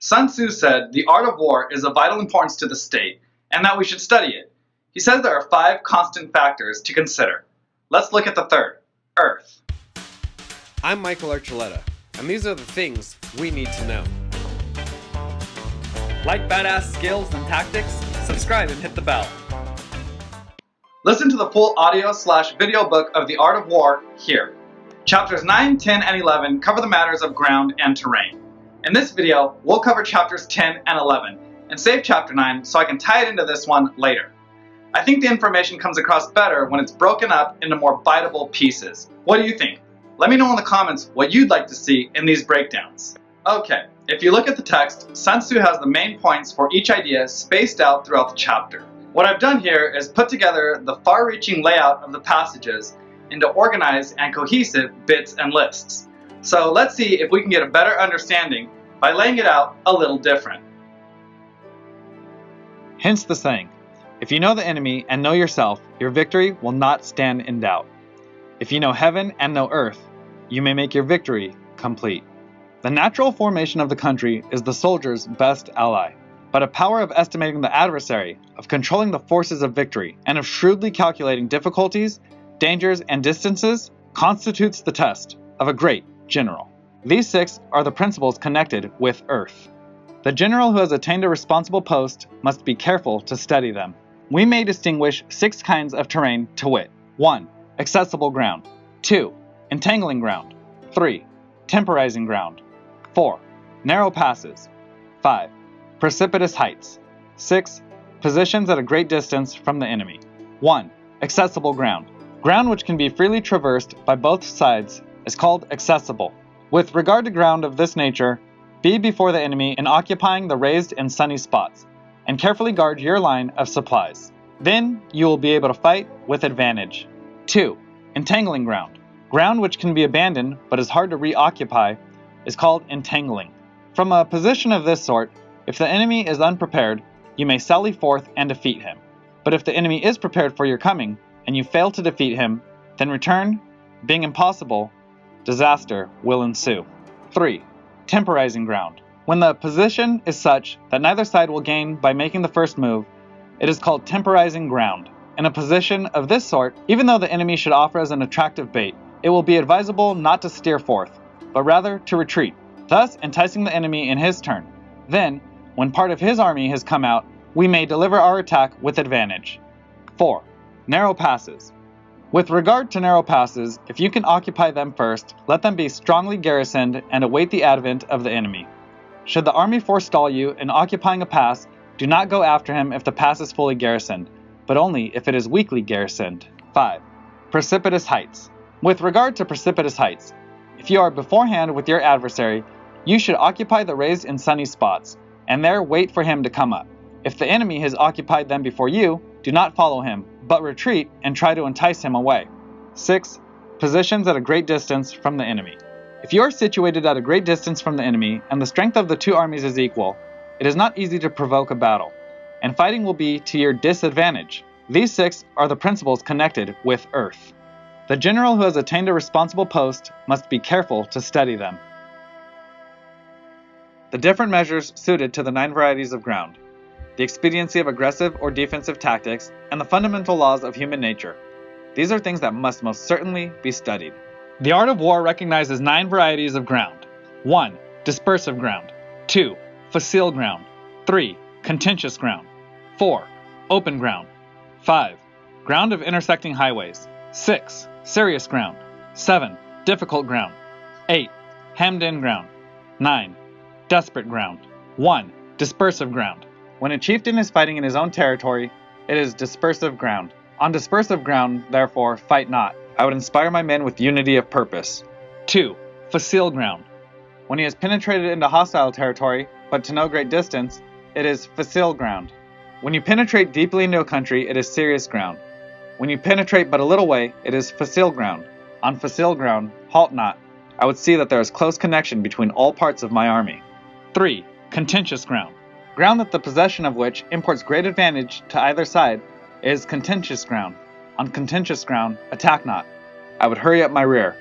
Sun Tzu said the art of war is of vital importance to the state and that we should study it. He says there are 5 constant factors to consider. Let's look at the third, Earth. I'm Michael Archuleta, and these are the things we need to know. Like badass skills and tactics? Subscribe and hit the bell. Listen to the full audio/video book of The Art of War here. Chapters 9, 10, and 11 cover the matters of ground and terrain. In this video, we'll cover chapters 10 and 11, and save chapter 9 so I can tie it into this one later. I think the information comes across better when it's broken up into more biteable pieces. What do you think? Let me know in the comments what you'd like to see in these breakdowns. Okay, if you look at the text, Sun Tzu has the main points for each idea spaced out throughout the chapter. What I've done here is put together the far-reaching layout of the passages into organized and cohesive bits and lists. So let's see if we can get a better understanding by laying it out a little different. Hence the saying, if you know the enemy and know yourself, your victory will not stand in doubt. If you know heaven and know earth, you may make your victory complete. The natural formation of the country is the soldier's best ally, but a power of estimating the adversary, of controlling the forces of victory, and of shrewdly calculating difficulties, dangers, and distances constitutes the test of a great general. These 6 are the principles connected with earth. The general who has attained a responsible post must be careful to study them. We may distinguish 6 kinds of terrain to wit. 1. Accessible ground. 2. Entangling ground. 3. Temporizing ground. 4. Narrow passes. 5. Precipitous heights. 6. Positions at a great distance from the enemy. 1. Accessible ground. Ground which can be freely traversed by both sides is called accessible. With regard to ground of this nature, be before the enemy in occupying the raised and sunny spots, and carefully guard your line of supplies. Then you will be able to fight with advantage. 2. Entangling ground. Ground which can be abandoned but is hard to reoccupy is called entangling. From a position of this sort, if the enemy is unprepared, you may sally forth and defeat him. But if the enemy is prepared for your coming, and you fail to defeat him, then return, being impossible, disaster will ensue. 3. Temporizing ground. When the position is such that neither side will gain by making the first move, it is called temporizing ground. In a position of this sort, even though the enemy should offer as an attractive bait, it will be advisable not to steer forth, but rather to retreat, thus enticing the enemy in his turn. Then, when part of his army has come out, we may deliver our attack with advantage. 4. Narrow passes. With regard to narrow passes, if you can occupy them first, let them be strongly garrisoned and await the advent of the enemy. Should the army forestall you in occupying a pass, do not go after him if the pass is fully garrisoned, but only if it is weakly garrisoned. 5. Precipitous heights. With regard to precipitous heights, if you are beforehand with your adversary, you should occupy the raised and sunny spots, and there wait for him to come up. If the enemy has occupied them before you, do not follow him, but retreat and try to entice him away. 6. Positions at a great distance from the enemy. If you are situated at a great distance from the enemy, and the strength of the 2 armies is equal, it is not easy to provoke a battle, and fighting will be to your disadvantage. These 6 are the principles connected with earth. The general who has attained a responsible post must be careful to study them. The different measures suited to the 9 varieties of ground, the expediency of aggressive or defensive tactics, and the fundamental laws of human nature. These are things that must most certainly be studied. The art of war recognizes 9 varieties of ground. 1. Dispersive ground. 2. Facile ground. 3. Contentious ground. 4. Open ground. 5. Ground of intersecting highways. 6. Serious ground. 7. Difficult ground. 8. Hemmed-in ground. 9. Desperate ground. 1. Dispersive ground. When a chieftain is fighting in his own territory, it is dispersive ground. On dispersive ground, therefore, fight not. I would inspire my men with unity of purpose. 2. Facile ground. When he has penetrated into hostile territory, but to no great distance, it is facile ground. When you penetrate deeply into a country, it is serious ground. When you penetrate but a little way, it is facile ground. On facile ground, halt not. I would see that there is close connection between all parts of my army. 3. Contentious ground. Ground that the possession of which imports great advantage to either side is contentious ground. On contentious ground, attack not. I would hurry up my rear.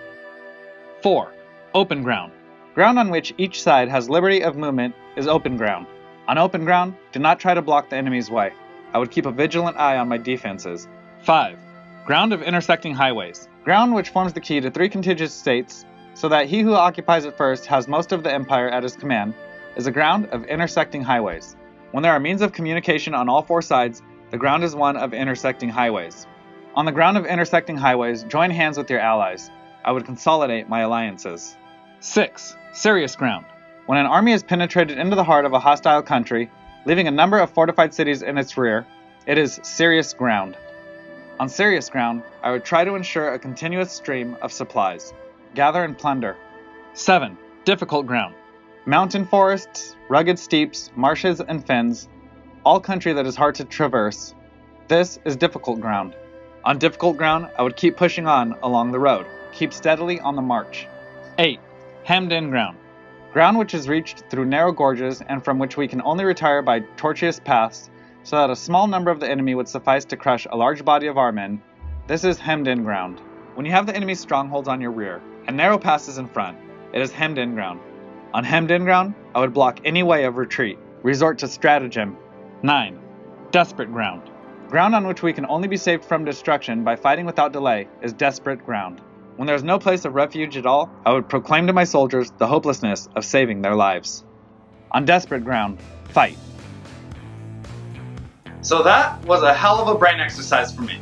4. Open ground. Ground on which each side has liberty of movement is open ground. On open ground, do not try to block the enemy's way. I would keep a vigilant eye on my defenses. 5. Ground of intersecting highways. Ground which forms the key to 3 contiguous states, so that he who occupies it first has most of the empire at his command, is a ground of intersecting highways. When there are means of communication on all 4 sides, the ground is one of intersecting highways. On the ground of intersecting highways, join hands with your allies. I would consolidate my alliances. 6. Serious ground. When an army has penetrated into the heart of a hostile country, leaving a number of fortified cities in its rear, it is serious ground. On serious ground, I would try to ensure a continuous stream of supplies. Gather and plunder. 7. Difficult ground. Mountain forests, rugged steeps, marshes and fens, all country that is hard to traverse. This is difficult ground. On difficult ground, I would keep pushing on along the road. Keep steadily on the march. 8. Hemmed-in ground. Ground which is reached through narrow gorges and from which we can only retire by tortuous paths, so that a small number of the enemy would suffice to crush a large body of our men. This is hemmed-in ground. When you have the enemy's strongholds on your rear and narrow passes in front, it is hemmed-in ground. On hemmed-in ground, I would block any way of retreat. Resort to stratagem. 9. Desperate ground. Ground on which we can only be saved from destruction by fighting without delay is desperate ground. When there is no place of refuge at all, I would proclaim to my soldiers the hopelessness of saving their lives. On desperate ground, fight. So that was a hell of a brain exercise for me.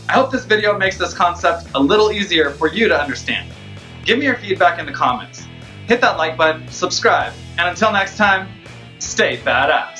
I hope this video makes this concept a little easier for you to understand. Give me your feedback in the comments. Hit that like button, subscribe, and until next time, stay badass.